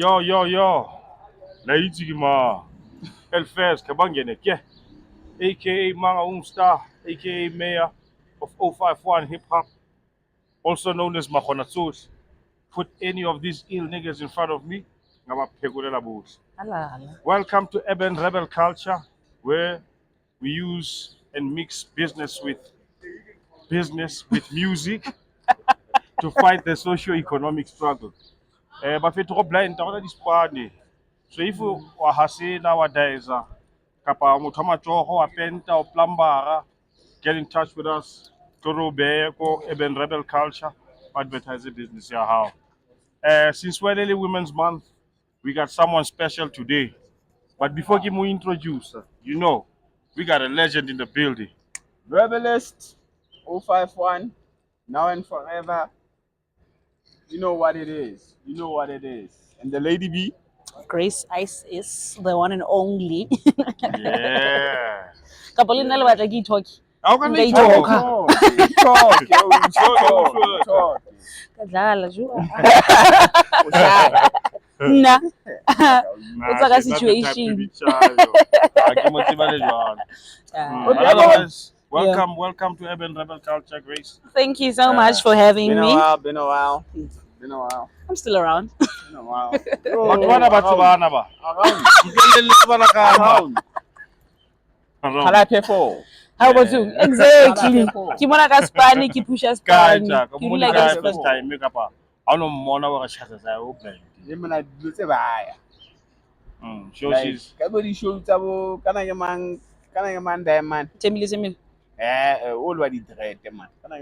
Yo. Naitsigima. El-Fez, Kabangene, aka Manga Star, aka Mayor of 051 Hip Hop, also known as Mahonatsut. Put any of these ill niggas in front of me, ngama phekulela busi. Welcome to Urban Rebel Culture, where we use and mix business with music to fight the socio-economic struggle. But we talk blind down this party. So if you are hasi nowadays, kapa motho a matsogo wa penta o plumbera, get in touch with us. Toro Beko, Urban Rebel Culture, advertising business here. How? Since we're Early Women's Month, we got someone special today. But before we introduce, we got a legend in the building. Rebelist 051, now and forever. You know what it is. And the lady B. Grace Ice is the one and only. Yeah. Kapolina le batla ke talk. How can we Talk. Talk. Kadlala jua. Nah. It's like a situation. Otherwise, welcome to Urban Rebel Culture, Grace. Thank you so much for having me. Been a while. I'm still around. Been a while. But what about Subhanaba? Around. How about you? Exactly. Kimona ka Spani, ki pusha Spani. Kaja, You like guys it? first time make up. I don't know what she has. I hope. So she's. Kabodi show tabo kana man diamond. Temile. All what it dread man. Kana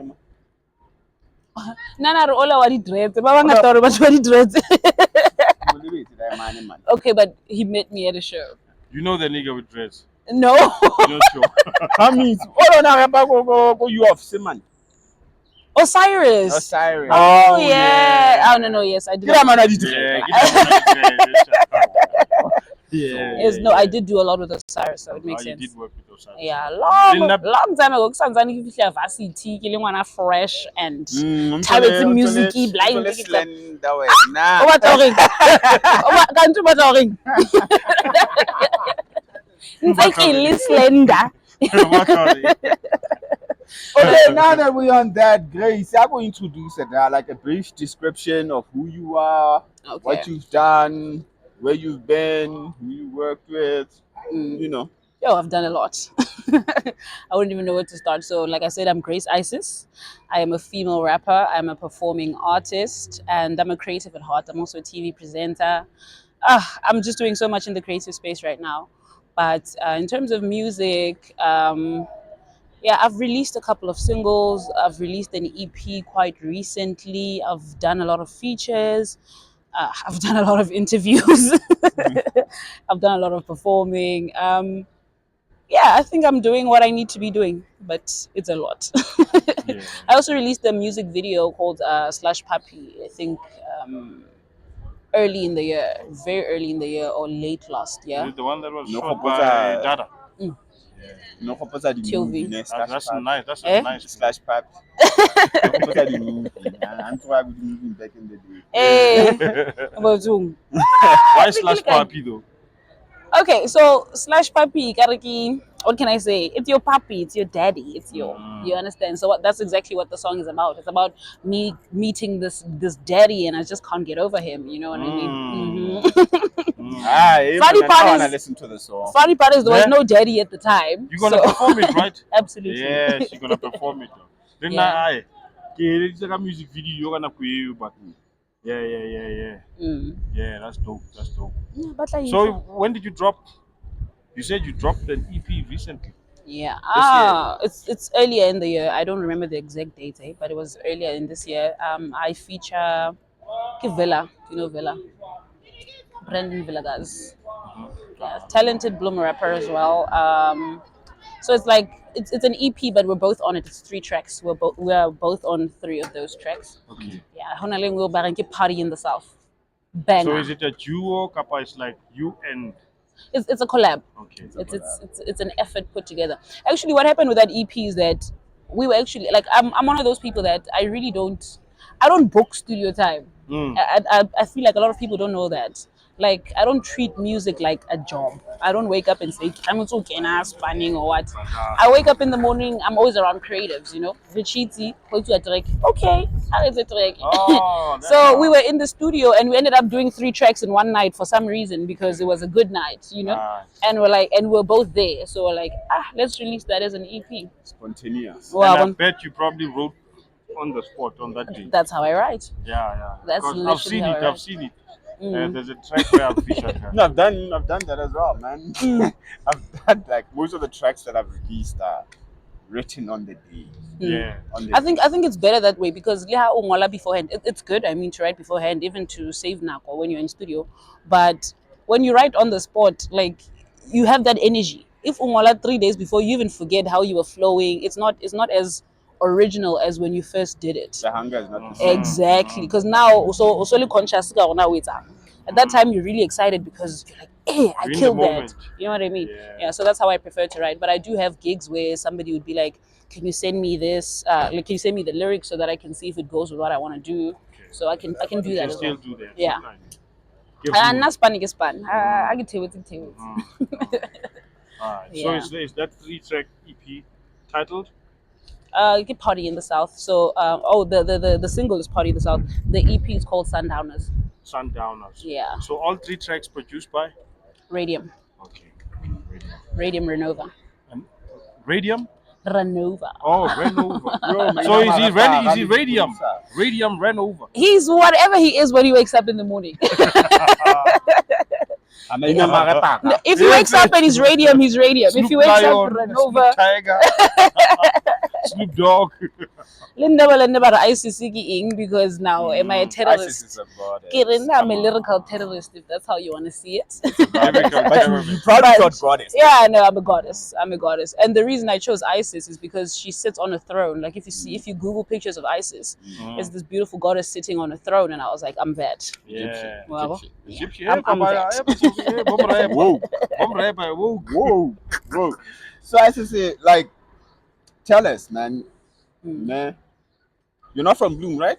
Nana all our dreads. Baba ngatori but what dreads. Okay, but he met me at a show. You know the nigga with dreads. No. You're not sure. That means all on go you off man. Osiris. Oh, Oh yeah. Oh no, yes, I did. Get a man at the Yes, no, I did do a lot with Osiris, so it makes You sense. did work with Osiris. Yeah, long Didn't time ago. Kusanzani kifihla varsity, killing one fresh and talented music blind. Nah. What talking? Can't you talking? It's slender. Okay, now that we're on that, Grace, I will introduce like a brief description of who you are, what you've done, where you've been, who you worked with, Yo, I've done a lot. I wouldn't even know where to start. So, like I said, I'm Grace Isis. I am a female rapper. I'm a performing artist, and I'm a creative at heart. I'm also a TV presenter. I'm just doing so much in the creative space right now. But in terms of music, I've released a couple of singles. I've released an EP quite recently. I've done a lot of features. I've done a lot of interviews. I've done a lot of performing. I think I'm doing what I need to be doing, but it's a lot. Yeah. I also released a music video called Slash Puppy, I think early in the year, very early in the year or late last Is year. it the one that was No, shot Papa, by Dada? no, Papa, the TOV. movie, That's nice. That's Eh? a nice slash pap. No, Papa, the movie. I'm trying with the movie back in the day. Hey, about Zoom. Why Slash Papi though? Okay, so Slash Puppy, Kariki, what can I say? It's your puppy, it's your daddy, it's your, you understand? So that's exactly what the song is about. It's about me meeting this daddy and I just can't get over him, you know what I mean? Funny part I is- listen to the song. Funny part is there was Yeah. no daddy at the time. You're gonna so- perform it, right? Absolutely. Yes, you're gonna perform it. Then Yeah. I it's like a music video. You're gonna play, but yeah. Yeah, that's dope. Yeah, but like, So when did you drop? You said you dropped an EP recently. yeah, This it's earlier in the year. I don't remember the exact date, but it was earlier in this year. I feature Villa. You know Villa, Brandon Villagaz. Yeah, talented bloomer rapper as well. So it's like it's an EP, but we're both on it. It's 3 tracks. We're both on 3 of those tracks. Okay. Yeah, Honaling will baranki party in the south. Banger. So is it a duo? Kappa is like you and. It's a collab. Okay. It's an effort put together. Actually, what happened with that EP is that we were actually like I'm one of those people that I really don't. I don't book studio time. Mm. I feel like a lot of people don't know that. Like, I don't treat music like a job. I don't wake up and say, I'm okay now, spanning or what. I wake up in the morning, I'm always around creatives, you know. Richiti, go to a track. Okay, how is a track? Oh, that's So we nice. were in the studio and we ended up doing 3 tracks in one night for some reason because it was a good night, you know. Nice. And we're both there. So we're like, let's release that as an EP. Spontaneous. And I Well, bet you probably wrote on the spot on that day. that's how I write. Yeah. That's Because literally I've seen how it. I write. I've seen it. Mm. There's a track where I've featured her. No, I've done that as well, man. I've done like most of the tracks that I've released are written on the day. Yeah. I think it's better that way because yeah, ungola beforehand. It's good. I mean, to write beforehand, even to save nako when you're in studio. But when you write on the spot, like you have that energy. If ungola 3 days before, you even forget how you were flowing. It's not as original as when you first did it. The hunger is not the same. Exactly, because now also only conscious now it's at that time you're really excited because you're like, hey, I You're in the killed that. moment. You know what I mean? Yeah. Yeah. So that's how I prefer to write. But I do have gigs where somebody would be like, can you send me this? Like, can you send me the lyrics so that I can see if it goes with what I want to do? So I can do You that can as still well. do that. Yeah. Sometimes. Give And you- not span is span. I can tell it. Alright. Yeah. So is that 3-track EP titled? Get Party in the South. So the single is Party in the South. The EP is called Sundowners. Sundowners. Yeah. So all 3 tracks produced by? Radium. Okay. Radium. Radium Renova. And Radium? Renova. Oh, ran over. Yo, man, So I'm is he a ready? rapper, Is he I'm a Radium? producer. Radium ran over. He's whatever he is when he wakes up in the morning. I'm a rapper. If he wakes up and he's radium, he's radium. If he wakes up Renova, Snoop Tiger, Snoop Dogg. ICC because now am I a ISIS terrorist? is a goddess. Kidding, I'm Come a on. lyrical terrorist if that's how you want to see it. But you probably thought goddess. Yeah, no, I'm a goddess. I'm a goddess. And the reason I chose Isis is because she sits on a throne. Like if you Google pictures of Isis, it's this beautiful goddess sitting on a throne, and I was like, I'm that. Yeah. Wow. Egyptian. I'm that. Whoa, whoa, whoa. So I say, like, tell us, man. Man, you're not from Bloom, right?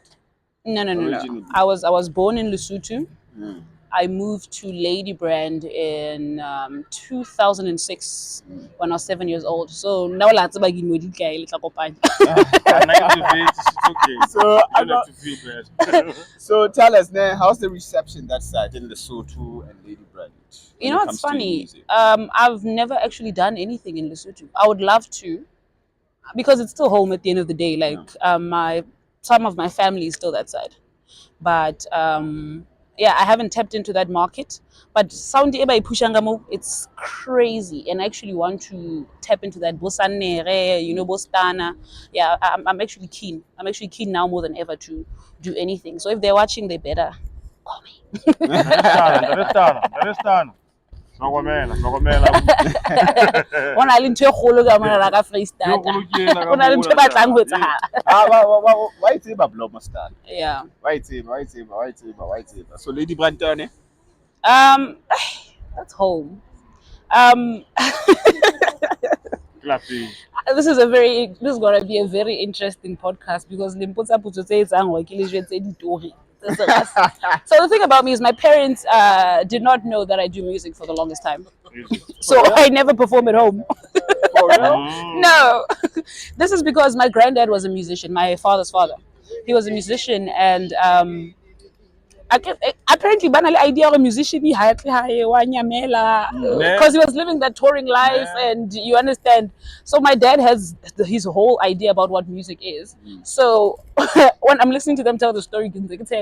No. Originally. I was born in Lesotho. Mm. I moved to Lady Brand in 2006 when I was 7 years old. So now let's So I don't have to feel bad. So tell us, man, how's the reception that side in Lesotho and Lady Brand? You know what's funny? I've never actually done anything in Lesotho. I would love to, because it's still home at the end of the day. Like some of my family is still that side, but yeah, I haven't tapped into that market. But sound Pushangamo, it's crazy, and I actually want to tap into that Bosanere, you know, Bostana. Yeah, I'm actually keen. I'm actually keen now more than ever to do anything. So if they're watching, they better call me. Why it's about Blomostan? Yeah. Why it's So Lady Brand, That's home. This is gonna be a very interesting podcast because so the thing about me is my parents did not know that I do music for the longest time. So I never perform at home. No. This is because my granddad was a musician, my father's father. He was a musician, and apparently banal idea of a musician because he was living that touring life, and you understand. So my dad has his whole idea about what music is. So when I'm listening to them tell the story, So basically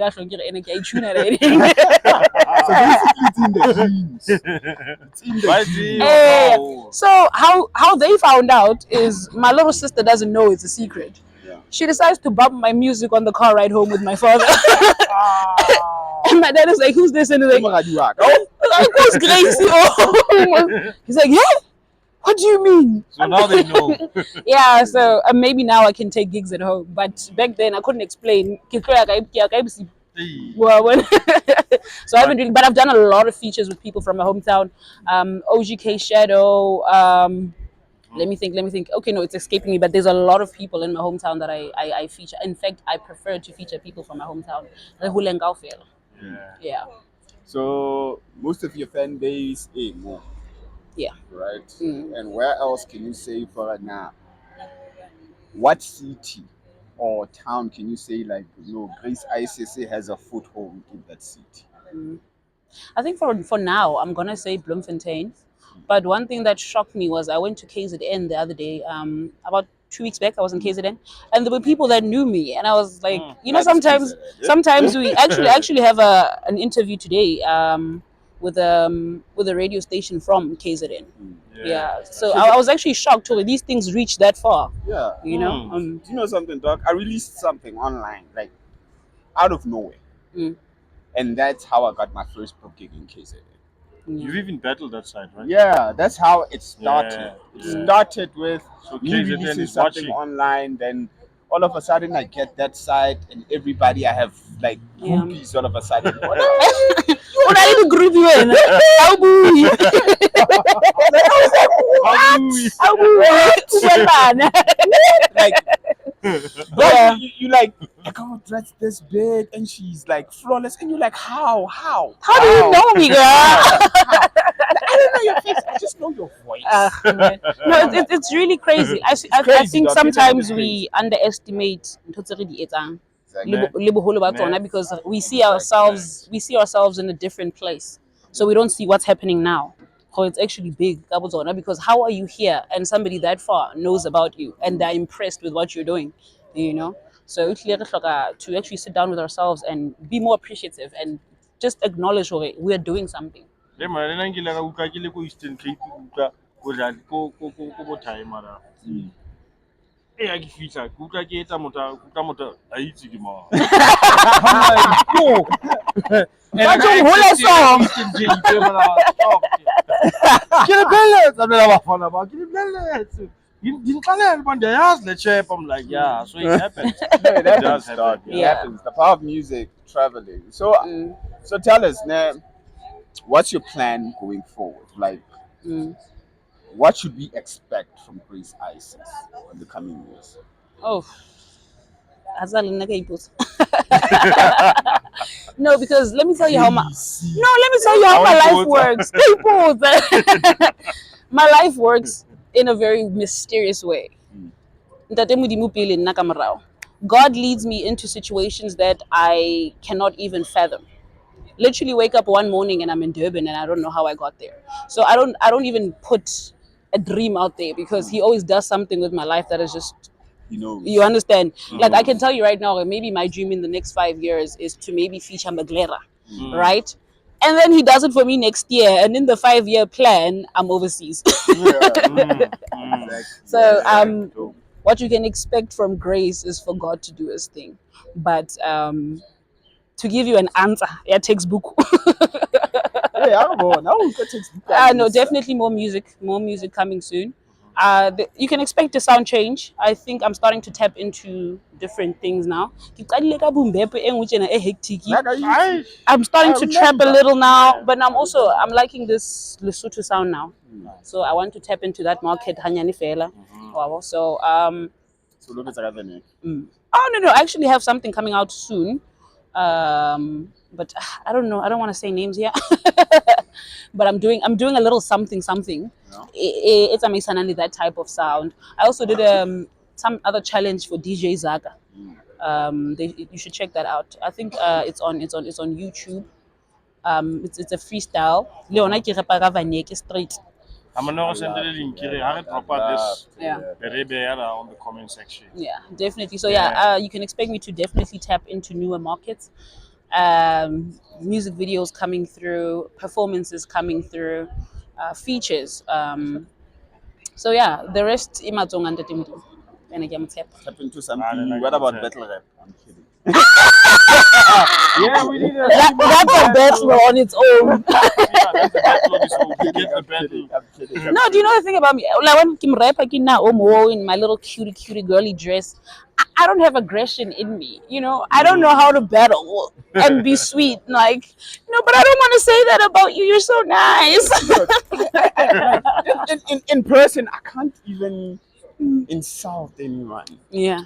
it's in the genes. It's in the genes. so how they found out is my little sister doesn't know it's a secret. She decides to bump my music on the car ride home with my father. And my dad is like, who's this? And he's like, who's Gracie? He's like, yeah? What do you mean? So now they know. Yeah, so maybe now I can take gigs at home. But back then I couldn't explain. So I haven't really, but I've done a lot of features with people from my hometown. OGK Shadow, Let me think. Okay, no, it's escaping me, but there's a lot of people in my hometown that I feature. In fact, I prefer to feature people from my hometown. Like Huleng Gaufel. Yeah. Yeah. So most of your fan base in Mo, Yeah. right? Mm. And where else can you say for right now? What city or town can you say like Grace ICC has a foothold in that city? I think for now, I'm gonna say Bloemfontein. But one thing that shocked me was I went to KZN the other day. About 2 weeks back, I was in KZN, and there were people that knew me, and I was like, That is sometimes, KZN, yeah? sometimes we actually have an interview today with a radio station from KZN. Yeah. So I was actually shocked when these things reach that far. Yeah. You know. Do you know something, Doc? I released something online, like out of nowhere. Mm. And that's how I got my first book gig in KZN. You've even battled that side, right? Yeah, that's how it started. Yeah, It yeah. started with So me KZN releasing is something watching. online, then all of a sudden I get that site and everybody I have like Yeah. groupies all of a sudden. Una even group you in. Like, Yeah. you like, I got dressed this big and she's like flawless, and you're like, how? How do you know me, girl? I don't know your face, I just know your voice. Man. No, it's really crazy. I crazy, think dog. sometimes It's we underestimate ntho tse re di etsang, Exactly. le boholo ba tsona, because we see ourselves in a different place, so we don't see what's happening now. So it's actually big ka bo tsona, because how are you here and somebody that far knows about you and they're impressed with what you're doing, you know? So it's really to actually sit down with ourselves and be more appreciative and just acknowledge we're doing something. Le mara nna nkile ka utlwa ke le ko Eastern Cape ke utlwa ko bothai mara. Eh ha ke fihla ke utlwa ke etsa motho a itse ke mang. I'm like, yo. But you hole song. Ke le belletse a bela bafana ba ke le belletse. Dintlhalele ba ndiyayazi le chap. I'm like, yeah, so it happens. It happens, does dog. happen, It yeah. happens. The power of music, traveling. So, so tell us now, what's your plan going forward? Like, what should we expect from Grace Isis in the coming years? Oh, Azal nna ka ipotsa. No, because let me tell you how my life works. People, my life works in a very mysterious way. Ntate Modimo pele nna ka morao. God leads me into situations that I cannot even fathom. Literally wake up one morning and I'm in Durban and I don't know how I got there. So I don't even put a dream out there, because he always does something with my life that is just, you understand? Like I can tell you right now, maybe my dream in the next 5 years is to maybe feature Maglera, right? And then he does it for me next year, and in the 5-year plan, I'm overseas. So what you can expect from Grace is for God to do his thing. But to give you an answer, yeah, textbook. Yeah, I don't know. Now we got textbook. No, definitely more music coming soon. You can expect a sound change. I think I'm starting to tap into different things now. I'm starting to trap a little now, but I'm liking this Lesotho sound now. So I want to tap into that market. Hanyani fela. Wow. So no, I actually have something coming out soon. But I don't know. I don't want to say names here. But I'm doing a little something. It's a Misanani, that type of sound. I also did some other challenge for DJ Zaga. You should check that out. I think it's on YouTube. It's a freestyle. Leona ke repa ka Vanyeke Street. I'm gonna send the link here. I drop this. Yeah. On the comment section. Yeah, definitely. So you can expect me to definitely tap into newer markets. Music videos coming through, performances coming through, features. So yeah, the rest imatsong and the and again tap. Tap into something. What about battle rap? I'm kidding. Yeah, we need That's a battle on its own. That's a battle on its own. We get the battle. I'm kidding. No, do you know the thing about me? Like when Kim rap now, in my little cutie girly dress, I don't have aggression in me. You know, I don't know how to battle and be sweet. Like, but I don't want to say that about you. You're so nice. In person, I can't even insult anyone. Yeah.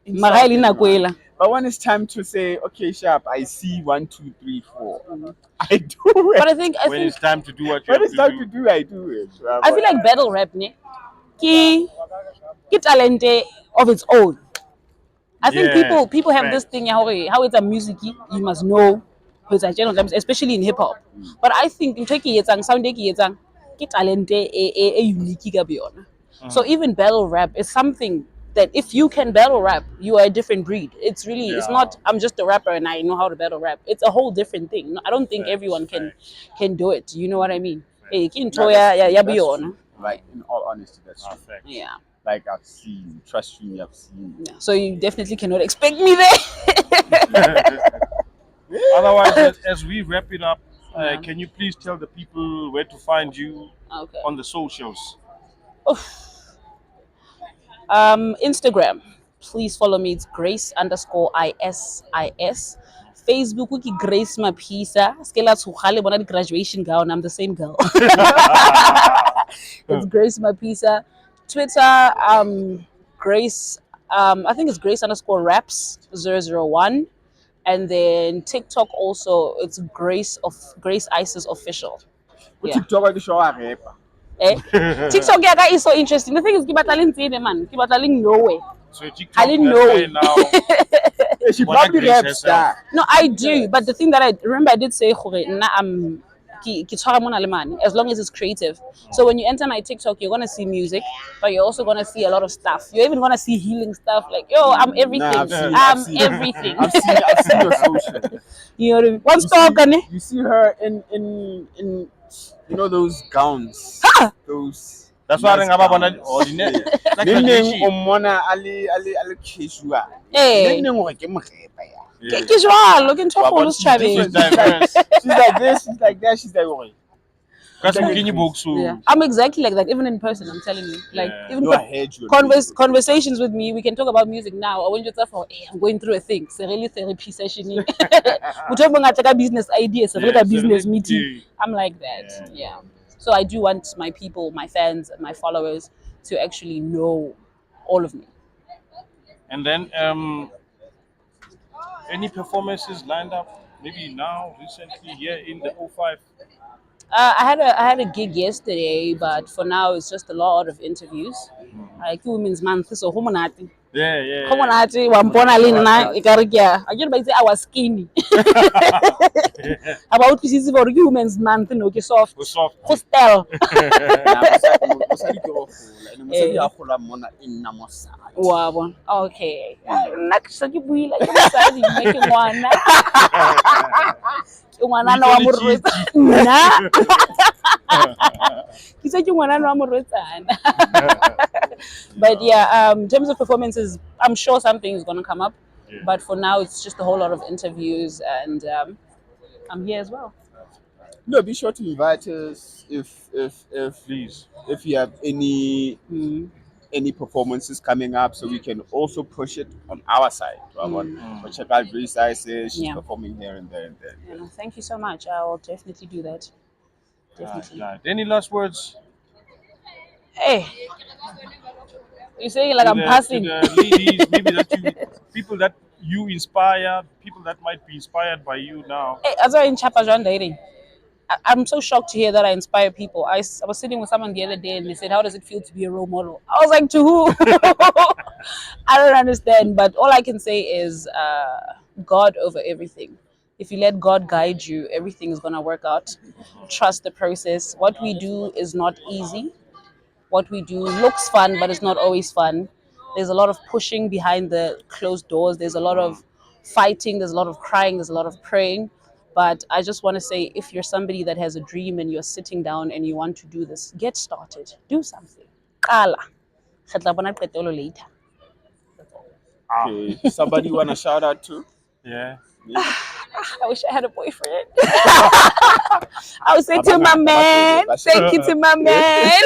Insult Magaili na anyone. kwela. But when it's time to say, okay, Sharp, I see 1, 2, 3, 4, I do it. But I think When it's time to do what you When have it's time to to do, I do it. I feel like battle rap ne ki talente of its own. I think Yeah, people have this facts. thing how it's a music you must know how it's a genre, especially in hip hop. But I think in Turkey it's sound ki talente e unique ka beyond. So even battle rap is something that if you can battle rap, you are a different breed. It's really it's Yeah. not I'm just a rapper and I know how to battle rap. It's a whole different thing. No, I don't think Facts, everyone facts. can do it. You know what I mean? Eh, ki No, ntho that's true. ya That's beyond. true. Like, in all honesty, that's Ah, true. facts. Yeah. Like, I've seen, trust me, I've seen. Yeah. So you definitely cannot expect me there. Otherwise, as we wrap it up, Yeah. can you please tell the people where to find you Okay. on the socials? Instagram. Please follow me. It's Grace_ISIS. Facebook, wiki Grace Mapisa. Skela Tsukhale, bona di graduation gown. I'm the same girl. It's Grace Mapisa. Twitter, Grace, I think it's Grace_raps 001. And then TikTok also, it's Grace Isis official. But Yeah. TikTok, I can show a rapper. Eh? TikTok yeah, is so interesting. The thing is, Kibataling TV, man. Kibataling nowhere. So I TikTok, didn't that's know where it. now Yeah, she Bona probably Grace rap herself. star. No, I do. But the thing that I remember, I did say, as long as it's creative. So when you enter my TikTok, you're gonna see music, but you're also gonna see a lot of stuff. You're even gonna see healing stuff. Like, yo, I'm everything. Nah, I've I'm seen, everything. I've seen your social. You know what I mean? One You star, see, you see her in those gowns. Those. That's why I nice think about Bona gowns. ordinary. Like Neng graduation. umona ali casual. Eh. Neng o re ke morapa ya. Yeah. Ke jwalo, ke ntho Wa kgolo bona, she's different. setjhabeng. She's like this, she's like that, she's like okay. Kasi Like mkinyi Grace. bokso. Yeah, I'm exactly like that, even in person. I'm telling you, like Yeah. even No, I heard you on Facebook. conversations with me, we can talk about music now. I want you to for, hey, I'm going through a thing. It's a really therapy session. We talk about business ideas, Yeah, a it's a business really meeting. deep. I'm like that. Yeah. Yeah. So I do want my people, my fans, my followers to actually know all of me. And then any performances lined up? Maybe now, recently, here in the O5. I had a gig yesterday, but for now it's just a lot of interviews. Like Women's Month, so humanati. Yeah, yeah. Humanati, wampona lina ikarikia. I just by say I was skinny. About this is for Women's Month, no, ke soft. We're soft. Hostel. Nah, mosadi ke go gola. Ene mosadi a gola mona e nna mosadi. Wow. Okay. Nna ke sa ke buila ke mosadi mme ke ngwana. Ke ngwanana wa morwetsana. Nna. Ke se ke ngwanana wa morwetsana. But yeah, in terms of performances, I'm sure something is going to come up. Yeah. But for now, it's just a whole lot of interviews, and I'm here as well. No, be sure to invite us Please. if you have any performances coming up, so we can also push it on our side. So check out Grace Isis. She's Yeah. performing here and there and there. Yeah, thank you so much. I will definitely do that. Right, Definitely. right. Any last words? Hey, you saying like to I'm the, passing? to the ladies, maybe people that you inspire, people that might be inspired by you now. Hey, as I in Chapajan dating. I'm so shocked to hear that I inspire people. I was sitting with someone the other day and they said, how does it feel to be a role model? I was like, to who? I don't understand. But all I can say is God over everything. If you let God guide you, everything is going to work out. Trust the process. What we do is not easy. What we do looks fun, but it's not always fun. There's a lot of pushing behind the closed doors. There's a lot of fighting. There's a lot of crying. There's a lot of praying. But I just want to say, if you're somebody that has a dream and you're sitting down and you want to do this, get started. Do something. Qala. Re tla bona qetelo later. Okay, somebody you wanna shout out to? Yeah. I wish I had a boyfriend. I would say to my man, thank you to my man.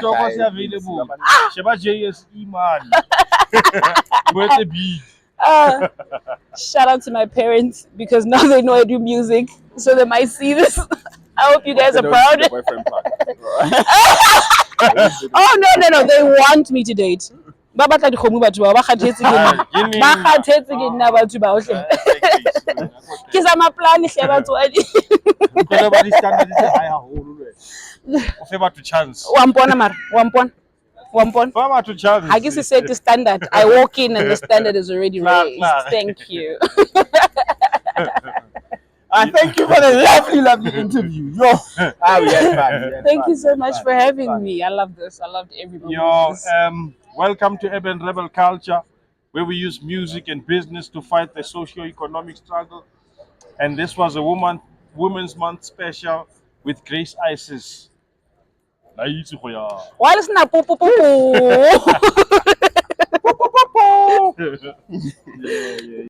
Hloko se available. Sheba JSE man. Where's the beat? Shout out to my parents because now they know I do music, so they might see this. I hope you guys are Don't proud. see the boyfriend part. Oh no, they want me to date. Ba batla dikgomo batho ba kgathetse ke nna. Ba kgathetse ke nna batho ba hle. Ke sa maplan hle batswadi. Because ba di standard tse high haholo le. O fe batho chance. Wa mpona mara, wa mpona. Wa mpona. Fa batho chance. Ha ke se set the standard. I walk in and the standard is already raised. Thank you. Thank you for the lovely interview. Yo, we had fun. Thank you so much for having me. I love this. I loved every moment of this. Welcome to Urban Rebel Culture, where we use music and business to fight the socio-economic struggle. And this was a Women's Month special with Grace Isis. Why listen na poo poo poo?